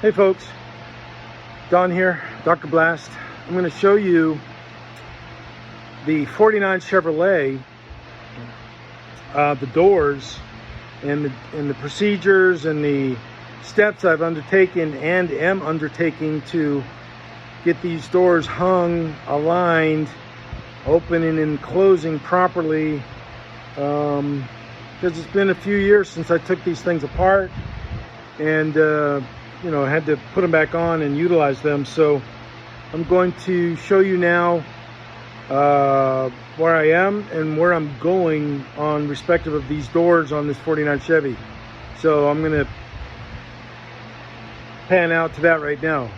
Hey folks, Don here, Dr. Blast. I'm going to show you the 49 Chevrolet, the doors and the procedures and the steps I've undertaken and am undertaking to get these doors hung, aligned, opening and closing properly, because it's been a few years since I took these things apart and I had to put them back on and utilize them. So I'm going to show you now where I am and where I'm going on respective of these doors on this 49 Chevy. So I'm going to pan out to that right now.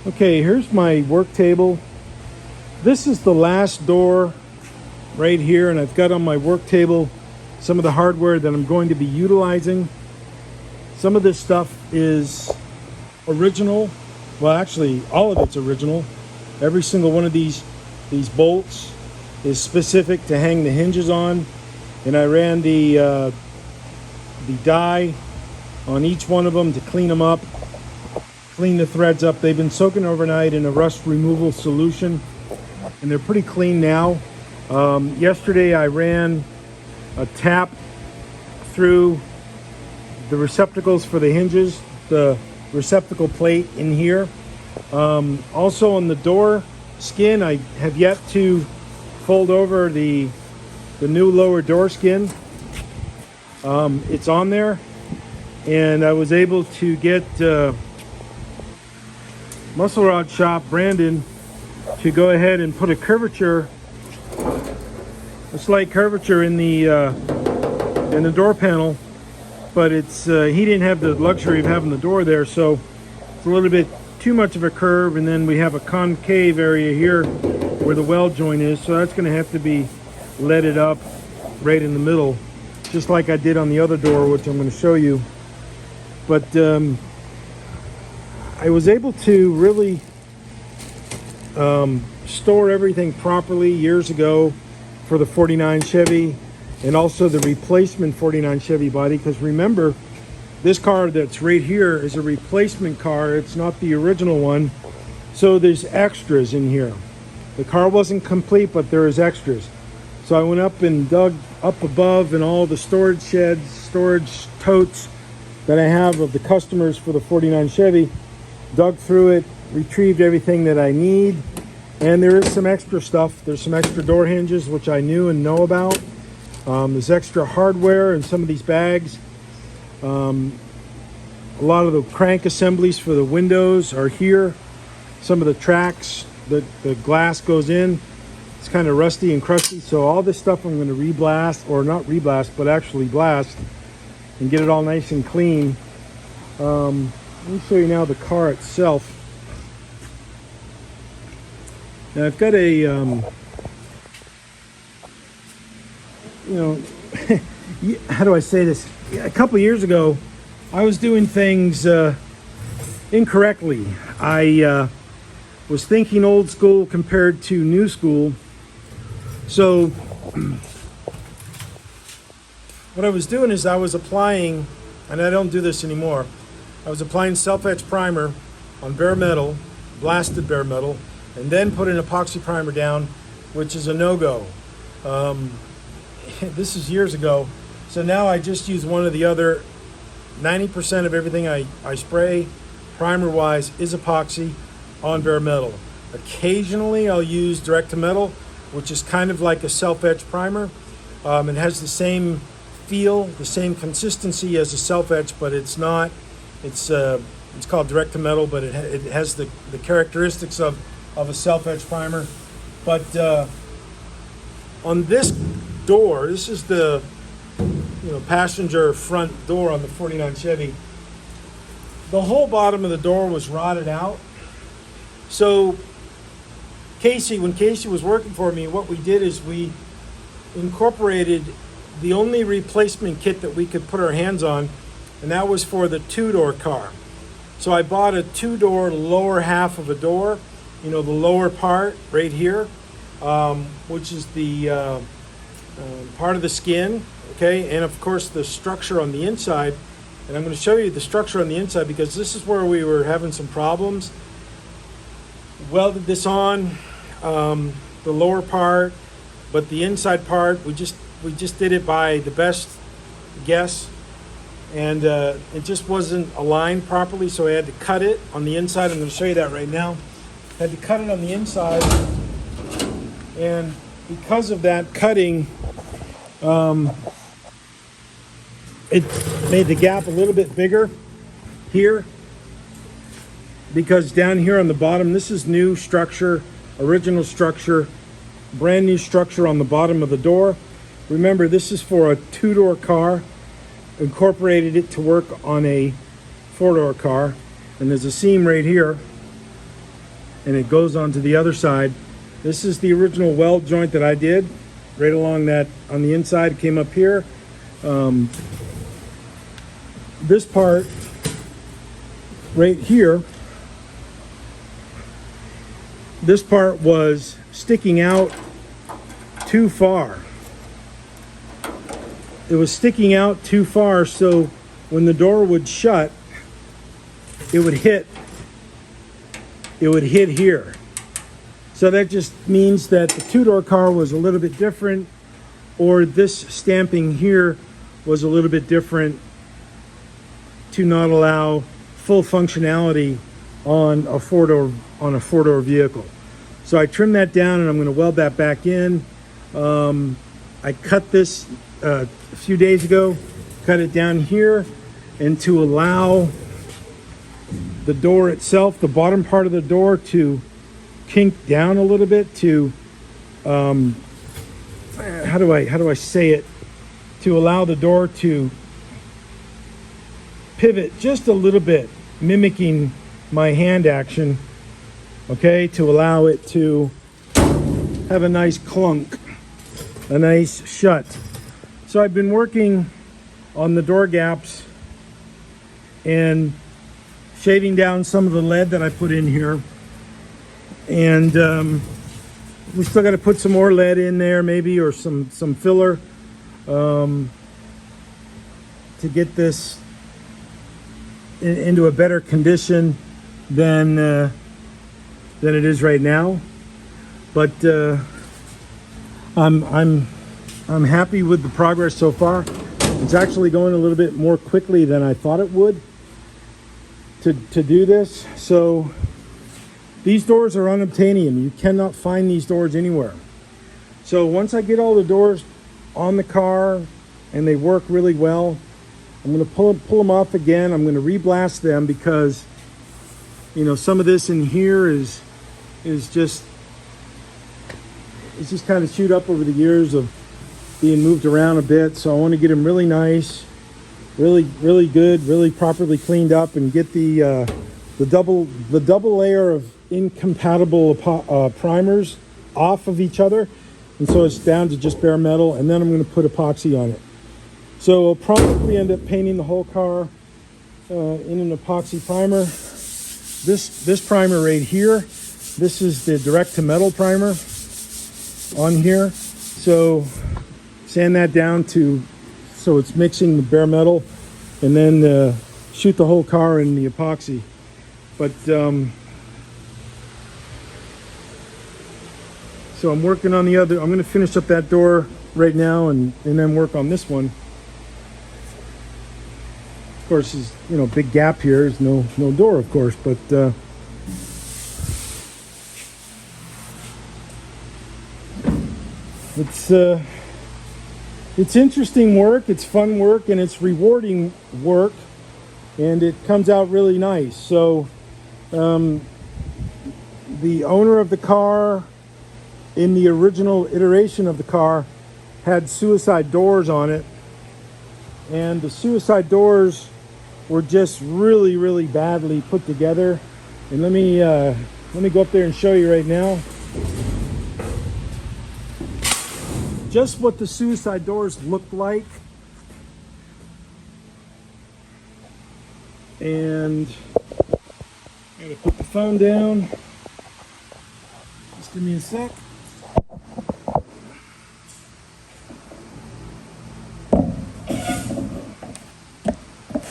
Okay, here's my work table. This is the last door right here, and I've got on my work table some of the hardware that I'm going to be utilizing. Some of this stuff is original. Well, actually, all of it's original. Every single one of these bolts is specific to hang the hinges on, and I ran the dye on each one of them to clean them up, clean the threads up. They've been soaking overnight in a rust removal solution, and they're pretty clean now. Yesterday, I ran a tap through the receptacles for the hinges, the receptacle plate in here. Also on the door skin, I have yet to fold over the new lower door skin. It's on there, and I was able to get Muscle Rod Shop Brandon to go ahead and put a slight curvature in the door panel, but it's he didn't have the luxury of having the door there, so it's a little bit too much of a curve. And then we have a concave area here where the weld joint is, so that's going to have to be leaded up right in the middle, just like I did on the other door, which I'm going to show you. But I was able to really store everything properly years ago for the 49 Chevy, and also the replacement 49 Chevy body, because remember, this car that's right here is a replacement car. It's not the original one, so there's extras in here. The car wasn't complete, but there is extras. So I went up and dug up above in all the storage sheds, storage totes that I have of the customers for the 49 Chevy, dug through it, retrieved everything that I need, and there is some extra stuff. There's some extra door hinges, which I knew and know about. There's extra hardware in some of these bags. A lot of the crank assemblies for the windows are here. Some of the tracks that the glass goes in, it's kind of rusty and crusty. So all this stuff I'm going to re-blast, or not re-blast, but actually blast and get it all nice and clean. Let me show you now the car itself. Now I've got a how do I say this? A couple years ago, I was doing things incorrectly. I was thinking old school compared to new school. So what I was doing is I was applying, and I don't do this anymore, I was applying self-etch primer on bare metal, blasted bare metal, and then put an epoxy primer down, which is a no-go. This is years ago. So now I just use one or the other. 90% of everything I spray primer-wise is epoxy on bare metal. Occasionally I'll use direct to metal, which is kind of like a self-etch primer. It has the same feel, the same consistency as a self-etch, but it's not. It's called direct to metal, but it has the characteristics of a self-etch primer. But on this door, this is the passenger front door on the 49 Chevy. The whole bottom of the door was rotted out. So when Casey was working for me, what we did is we incorporated the only replacement kit that we could put our hands on, and that was for the two-door car. So I bought a two-door lower half of a door, the lower part right here, which is the part of the skin, okay, and of course the structure on the inside And I'm going to show you the structure on the inside because this is where we were having some problems. Welded this on, the lower part, but the inside part, we just did it by the best guess, and it just wasn't aligned properly, so I had to cut it on the inside. I'm going to show you that right now. Had to cut it on the inside, and because of that cutting, it made the gap a little bit bigger here, because down here on the bottom, this is new structure, original structure, brand new structure on the bottom of the door. Remember, this is for a 2-door car. Incorporated it to work on a 4-door car. And there's a seam right here, and it goes onto the other side. This is the original weld joint that I did right along that on the inside. It came up here. This part right here, this part was sticking out too far. It was sticking out too far, so when the door would shut, it would hit here. So that just means that the 2-door car was a little bit different, or this stamping here was a little bit different to not allow full functionality on a 4-door vehicle. So I trimmed that down, and I'm going to weld that back in. I cut this a few days ago, cut it down here, and to allow the door itself, the bottom part of the door, to kink down a little bit, to how do I say it, to allow the door to pivot just a little bit, mimicking my hand action, okay, to allow it to have a nice clunk, a nice shut. So I've been working on the door gaps and shaving down some of the lead that I put in here, and we still got to put some more lead in there, maybe, or some filler, to get this into a better condition than it is right now. But I'm happy with the progress so far. It's actually going a little bit more quickly than I thought it would to do this. So these doors are unobtainium. You cannot find these doors anywhere. So once I get all the doors on the car and they work really well, I'm going to pull them off again. I'm going to reblast them because, you know, some of this in here is just, it's just kind of chewed up over the years of being moved around a bit. So I want to get them really nice, really good, really properly cleaned up, and get the double layer of incompatible primers off of each other, and so it's down to just bare metal. And then I'm going to put epoxy on it. So I'll probably end up painting the whole car in an epoxy primer. This primer right here, this is the direct to metal primer on here. So sand that down so it's mixing the bare metal, and then shoot the whole car in the epoxy. But so I'm working on the other. I'm going to finish up that door right now, and then work on this one. Of course, there's, you know, big gap here. There's no door, of course, but it's interesting work, it's fun work, and it's rewarding work, and it comes out really nice. So the owner of the car in the original iteration of the car had suicide doors on it, and the suicide doors were just really badly put together. And let me go up there and show you right now just what the suicide doors look like. And I'm gonna put the phone down. Just give me a sec.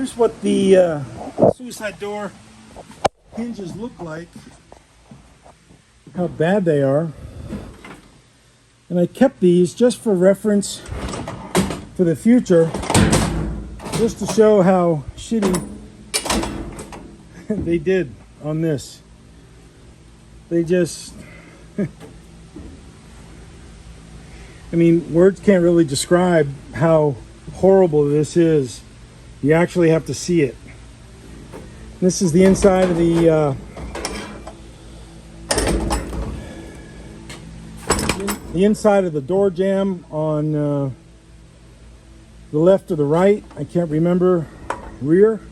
Here's what the suicide door hinges look like, how bad they are. And I kept these just for reference for the future, just to show how shitty they did on this. They just, I mean, words can't really describe how horrible this is. You actually have to see it. This is the inside of the inside of the door jamb on the left or the right. I can't remember. Rear.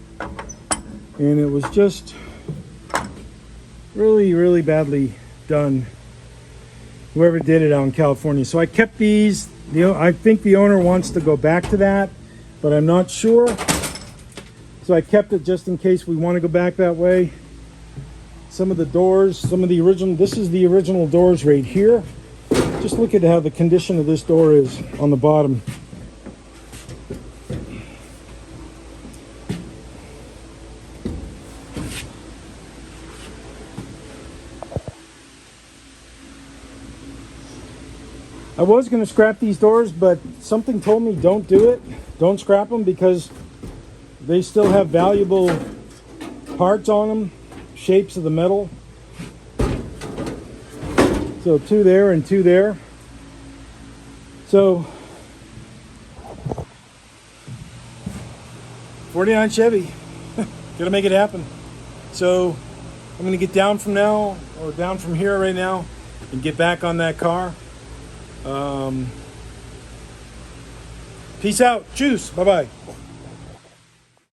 And it was just really, really badly done. Whoever did it out in California. So I kept these. I think the owner wants to go back to that, but I'm not sure. So I kept it just in case we want to go back that way. Some of the doors, some of the original, this is the original doors right here. Just look at how the condition of this door is on the bottom. I was going to scrap these doors, but something told me don't do it. Don't scrap them because they still have valuable parts on them, shapes of the metal. So 2 there and 2 there. So 49 Chevy. Gotta make it happen. So I'm gonna get down from now, or down from here right now, and get back on that car. Peace out. Cheers. Bye-bye.